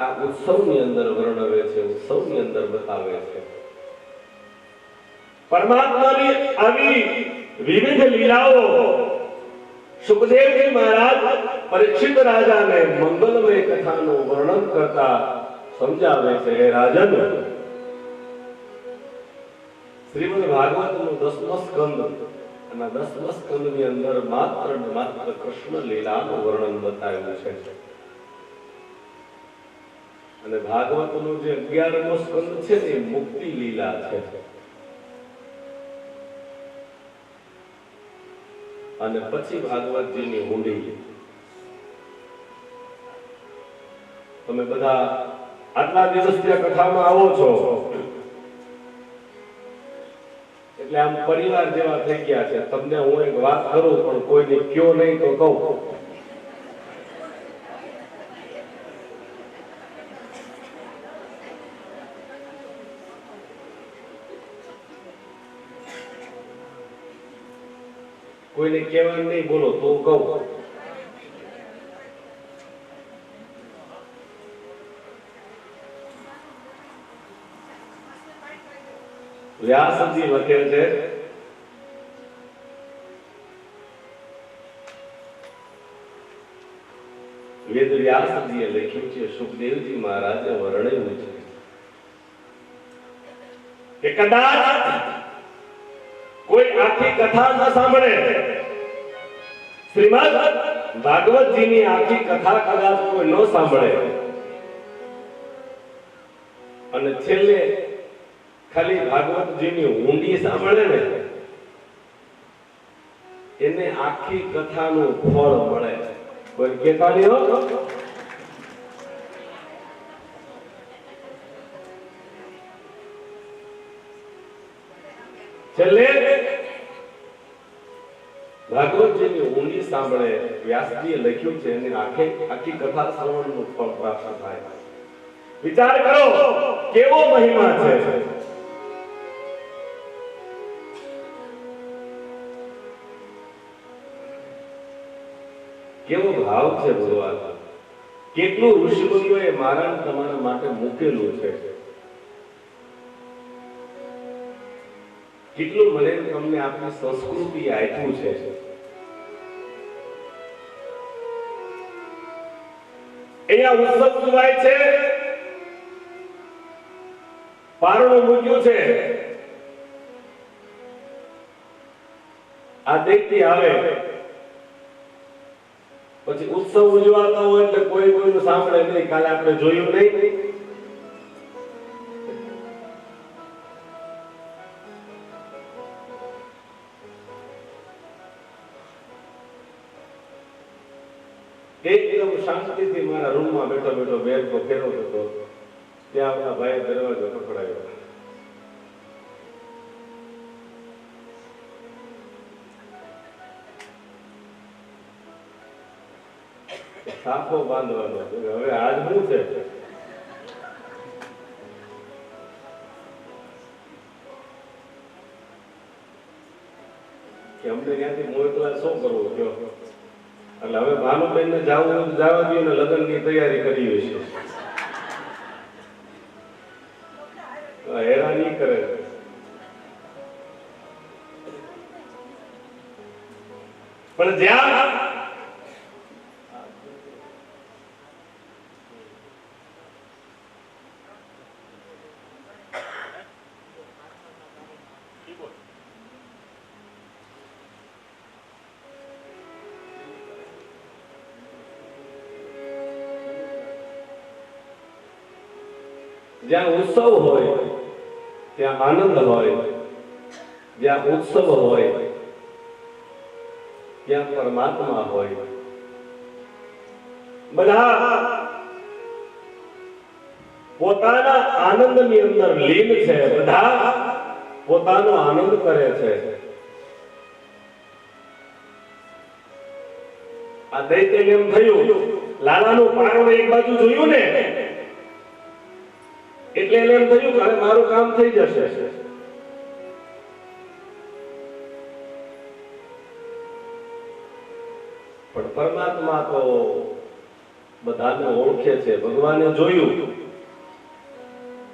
આ ઉત્સવની અંદર વર્ણવે છે, ઉત્સવની અંદર બતાવે છે. પરમાત્માની આવી વિવિધ લીલાઓ સુખદેવજી મહારાજ પરીક્ષિત રાજાને મંગલમય કથાનું વર્ણન કરતા સમજાવે છે. હે રાજન, શ્રીમદ ભાગવતનું 10મો સ્કંદ અને 10મા સ્કંદની અંદર માત્ર ને માત્ર કૃષ્ણ લીલાનું વર્ણન બતાવ્યું છે. અને ભાગવતનું જે 11મો સ્કંદ છે એ મુક્તિ લીલા છે. અને પછી ભાગવતજીની ઊંડી. તમે બધા આટલા દિવસ ત્યાં કથામાં આવો છો એટલે આમ પરિવાર જેવા થઈ ગયા છે. તમને હું એક વાત કરું પણ કોઈને કયો નહીં તો કહું. કોઈને કહેવાનું નહીં, બોલો તો કહું. વ્યાસજી લખે છે વેદ વ્યાસજીએ લખ્યું છે, સુખદેવજી મહારાજે વર્ણવ્યું છે કે કદાચ કોઈ આખી કથા ન સાંભળે, શ્રીમદ ભાગવતજીની આખી કથા કદાચ કોઈ ન સાંભળે અને છેલ્લે ખાલી ભાગવતજીની ઊંડી સાંભળે ને, એને આખી કથાનું ફળ મળે. કોઈ કહેતા નહીં હો. છેલ્લે ભાગવતજીની ઊંડી સાંભળે, વ્યાસજીએ લખ્યું છે, એને આખી કથા શ્રવણનું ફળ પ્રાપ્ત થાય. વિચાર કરો કેવો મહિમા છે. કેવો ભાવ છે ભગવાન, કેટલું ઋષિમુનિઓએ મારા તમારા માટે મૂકેલું છે, કેટલું મને તમને આપણી સંસ્કૃતિ આપ્યું છે. અહીંયા ઉત્સવ ઉજવાય છે, પારણું મૂક્યું છે, આ દૈત્ય આવે પછી ઉત્સવ ઉજવાતા હોય એટલે કોઈ કોઈનું સાંભળે નહીં. કાલે આપણે જોયું નહીં, એકદમ શાંતિથી મારા રૂમમાં બેઠો બેઠો બેઠો ફેરવતો હતો, ત્યાં આપણા ભાઈ દરવાજો પકડાયો. સાફો બાંધવાનો. હવે આજ શું છે? કે અમને ત્યાંથી મોકલા શું કરવું કયો? એટલે હવે ભાનુબેન ને જવા દો ને, લગ્ન ની તૈયારી કરી છે. હેરાની કરે. પણ જ્યાં જ્યાં ઉત્સવ હોય ત્યાં આનંદ હોય, જ્યાં ઉત્સવ હોય ત્યાં પરમાત્મા હોય. બધા પોતાના આનંદની અંદર લીન છે, બધા પોતાનો આનંદ કરે છે. આ દૈત્યને એમ થયું, લાલાનું પારણું એક બાજુ જોયું ને એટલે એને એમ થયું કે મારું કામ થઈ જશે. પણ પરમાત્મા તો બધાને ઓળખે છે. ભગવાને જોયું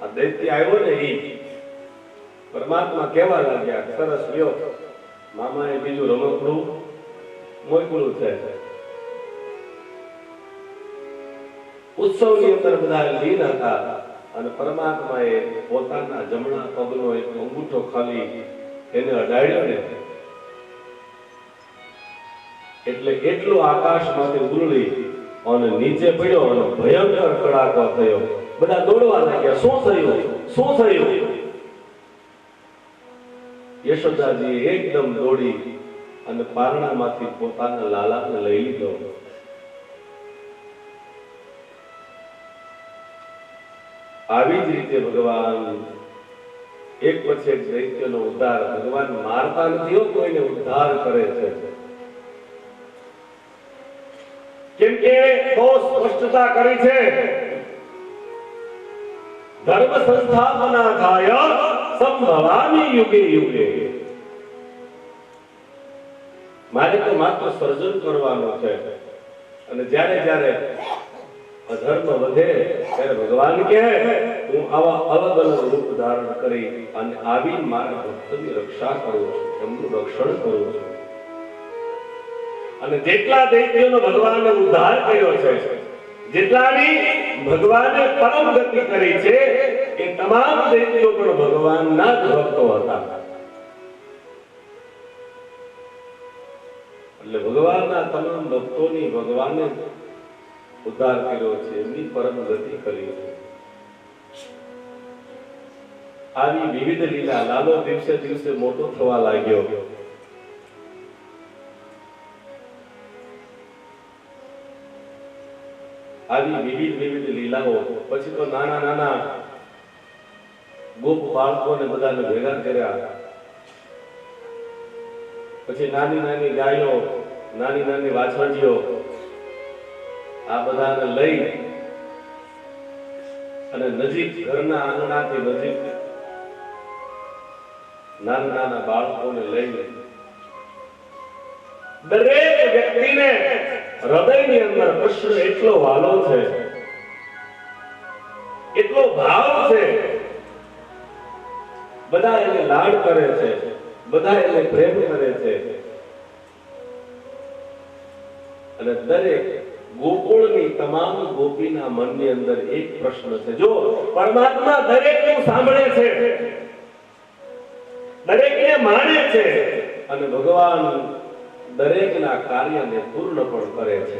આ દૈત્ય આવ્યો ને, એ પરમાત્મા કેવા લાગ્યા, સરસ લ્યો મામાએ બીજું રમકડું મોકલું છે. ઉત્સવની અંદર બધા લીન હતા અને પરમાત્માએ પોતાના જમણા પગનો એક અંગૂઠો ખાલી એને અડાડ્યો ને, એટલે એટલો આકાશમાંથી ઉરળી અને નીચે પડ્યો અને ભયંકર કડાકો થયો. બધા દોડવા લાગ્યા, શું થયું, શું થયું? યશોદાજી એકદમ દોડી અને પારણામાંથી પોતાના લાલાને લઈ લીધો. આવી જ રીતે ભગવાન એક પછી એક દૈત્યનો ઉદ્ધાર, ભગવાન મારતા નથી, કોઈને ઉદ્ધાર કરે છે. કેમ કે બહુ સ્પષ્ટતા કરી છે, ધર્મ સંસ્થાપનાથાય સંભવામિ યુગે યુગે. મારે તો માત્ર સર્જન કરવાનું છે, અને જ્યારે જ્યારે અધર્મ વધે ત્યારે ભગવાન કહે હું આવા અલગ અલગ રૂપ ધારણ કરી અને આવી મારા ભક્તની રક્ષા કરું છું, એમનું રક્ષણ કરું છું. અને જેટલા દૈત્યોનો ભગવાને ઉદ્ધાર કર્યો છે જેટલાની ભગવાને પરમ ગતિ કરી છે એ તમામ દૈત્યો પણ ભગવાનના જ ભક્તો હતા. એટલે ભગવાનના તમામ ભક્તોની ભગવાને ઉદ્ધાર કર્યો છે, એમની પરમ ગતિ કરી છે. આવી વિવિધ લીલા લાલો દિવસે દિવસે મોટો થવા લાગ્યો. આવી વિવિધ લીલાઓ પછી તો નાના નાના ગોપ બાળકોને બધાને ભેગા કર્યા. પછી નાની નાની ગાયો, નાની નાની વાછરડીઓ, આ બધાને લઈ અને નજીક ઘરના આંગણાથી નજીક નાના નાના બાળકોને લઈને દરેક વ્યક્તિને હૃદયની અંદર કૃષ્ણ એટલો વાલો છે, એટલો ભાવ છે, બધા એને લાડ કરે છે, બધા એને પ્રેમ કરે છે. અને દરેક ગોકુળની તમામ ગોપીના મનની અંદર એક પ્રશ્ન છે. જો પરમાત્મા દરેકનું સાંભળે છે, દરેકને માને છે અને ભગવાન દરેકના કાર્યને પૂર્ણ પણ કરે છે.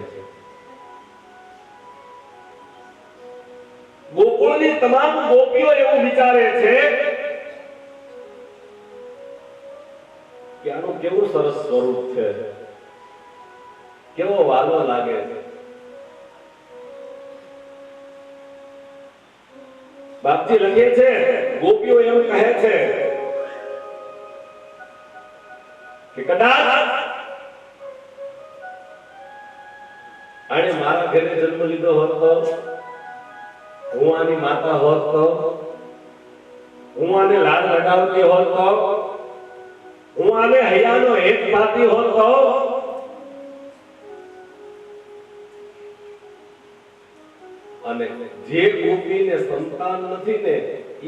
ગોકુળની તમામ ગોપીઓ એવું વિચારે છે કે આનું કેવું સરસ સ્વરૂપ છે, કેવો વાલો લાગે છે. બાપજી લખે છે, ગોપીઓ એમ કહે છે કે કદાચ આને મારા ઘરે જન્મ લીધો હોત તો, હું આની માતા હોત તો, હું આને લાડ લડાવતી હોત તો, હું આને હૈયાનો હેત પાતી હોત તો, અને જે ગોપીને સંતાન નથી ને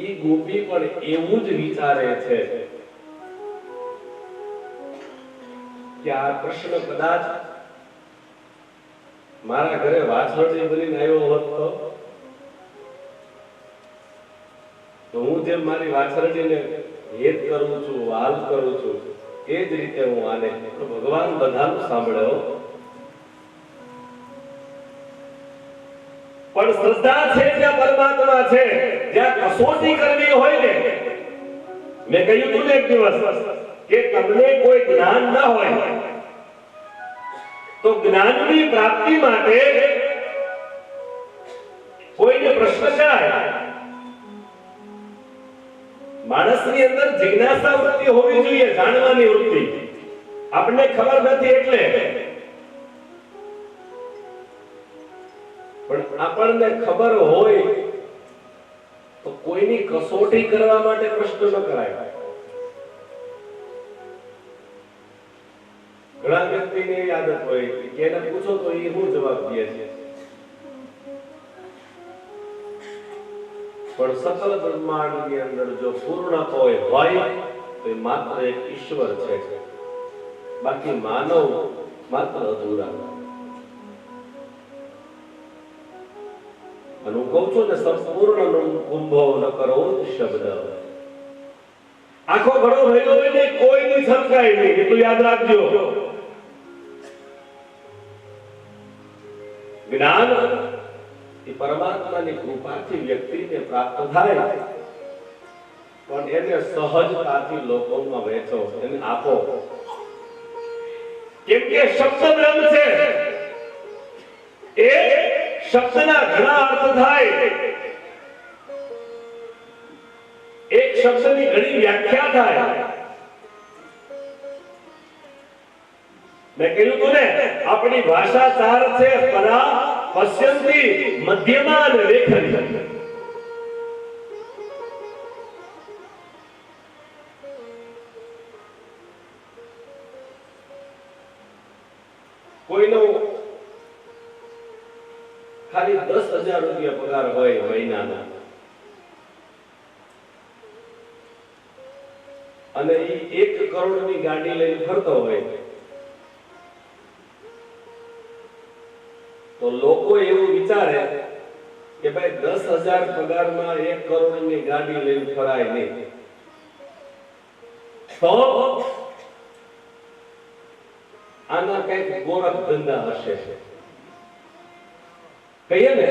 એ ગોપી પણ એવું જ વિચારે છે કે આ કૃષ્ણ કદાચ મારા ઘરે વાછરડી બનીને આવ્યો હોત તો હું જેમ મારી વાછરડીને હેત કરું છું, વાલ કરું છું, એ જ રીતે હું આને. ભગવાન બધાનું સાંભળ્યો, પણ શ્રદ્ધા છે જ્યાં પરમાત્મા છે, જ્યાં કસોટી કરવી હોય ને, મેં કહ્યું હતું ને એક દિવસ કે તમને કોઈ જ્ઞાન ના હોય તો જ્ઞાનની પ્રાપ્તિ માટે કોઈને પ્રશ્ન કરાય. માણસની અંદર જિજ્ઞાસા વૃત્તિ હોવી જોઈએ, જાણવાની વૃત્તિ. આપણને ખબર નથી એટલે, પણ આપણને ખબર હોય તો કોઈની કસોટી કરવા માટે પ્રશ્ન ન કરાય. ઘણા વ્યક્તિને એવી આદત હોય કે એને પૂછો તો એ શું જવાબ દે છે, પણ સકલ બ્રહ્માંડની અંદર જો પૂર્ણ કોઈ હોય તો એ માત્ર એક ઈશ્વર છે, બાકી માનવ માત્ર અધૂરા. અને હું કહું છું ને, સંપૂર્ણ કુંભો ન કરો શબ્દ. આખો ઘડો ભરેલો હોય ને કોઈની છલકાય નહીં, એટલું યાદ રાખજો. જ્ઞાન એ પરમાત્માની કૃપાથી વ્યક્તિને પ્રાપ્ત થાય, પણ એને સહજતાથી લોકોમાં વહેંચો, એને આપો. કેમ કે શબ્દ બ્રહ્મ છે, એ શબ્દના ઘણા અર્થ થાય, એક શબ્દની ઘણી વ્યાખ્યા થાય. મેં કહ્યું તું ને, આપણી ભાષા ચાર છે: પરા, પશ્યંતી, મધ્યમા અને લેખની. કોઈનો ખાલી 10,000 રૂપિયા પગાર હોય મહિનાના, અને એ 1 કરોડની ગાડી લઈને ફરતો હોય, તો લોકો એવું વિચારે કે ભાઈ 10,000 પગારમાં 1 કરોડની ગાડી લઈને ફરાય નહીં, તો આના કઈક ગોરખ ધંધા હશે. કહીએ ને,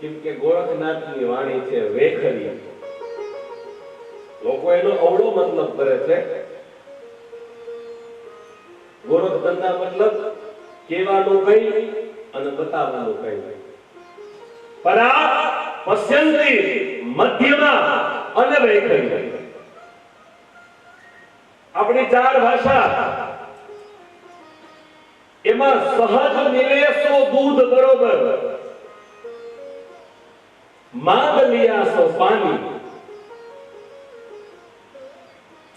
કેમ કે ગોરખનાથની વાણી છે વેખરી. લોકો એનો અવળો મતલબ કરે છે. ગોરખ ધંધા મતલબ કહેવાનું કઈ અને બતાવવાનું કઈ. પરા, પશ્યંતી, મધ્યમાં અને વૈખરી. આપણી 4 ભાષા, એમાં સહજ નિલેશો દૂધ બરોબર, માંગ લિયા સો પાણી,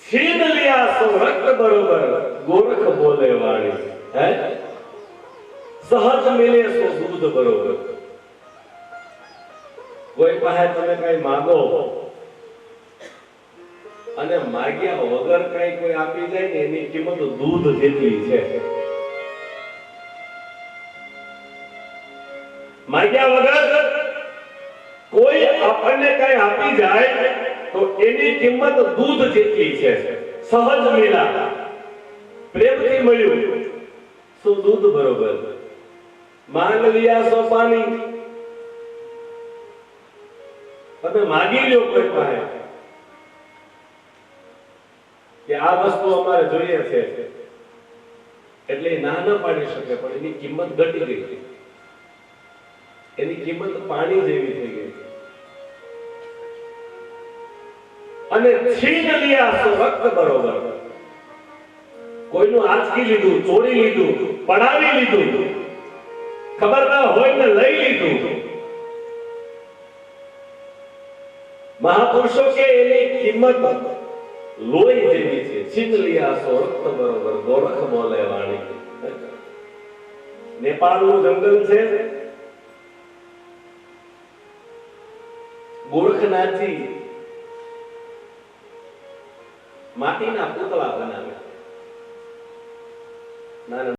છીન લિયા સો રક્ત બરોબર, ગોરખ બોલે વાણી. હે, સહજ મિલે સો દૂધ બરોબર. કોઈ પાસે તમે કઈ માંગો અને માગ્યા વગર કઈ કોઈ આપી જાય ને, એની કિંમત દૂધ જેટલી છે. માગ્યા વગર કોઈ આપણને કઈ આપી જાય તો એની કિંમત દૂધ જેટલી છે. સહજ મિલા, પ્રેમથી મળ્યું, સો દૂધ બરોબર. માંગ લિયા સો પાણી. તમે માગી લ્યો કોઈ પાસે કે આ વસ્તુ અમારે જોઈએ છે, એટલે ના ન પાડી શકે, પણ એની કિંમત ઘટી ગઈ, એની કિંમત પાણી જેવી થઈ ગઈ. અને છીન લિયા સો વક્ત બરોબર. કોઈનું આંચકી લીધું, ચોરી લીધું, પડાવી લીધું, ખબર ના હોય ને લઈ લીધું. મહાપુરુષો કે એની કિંમત લોહી જેવી છે. છીન લિયા સો રક્ત બરોબર, ગોરખ બોલે વાણી. નેપાળનું જંગલ છે, ગોરખનાથજી માટીના પૂતળા બનાવે. નાના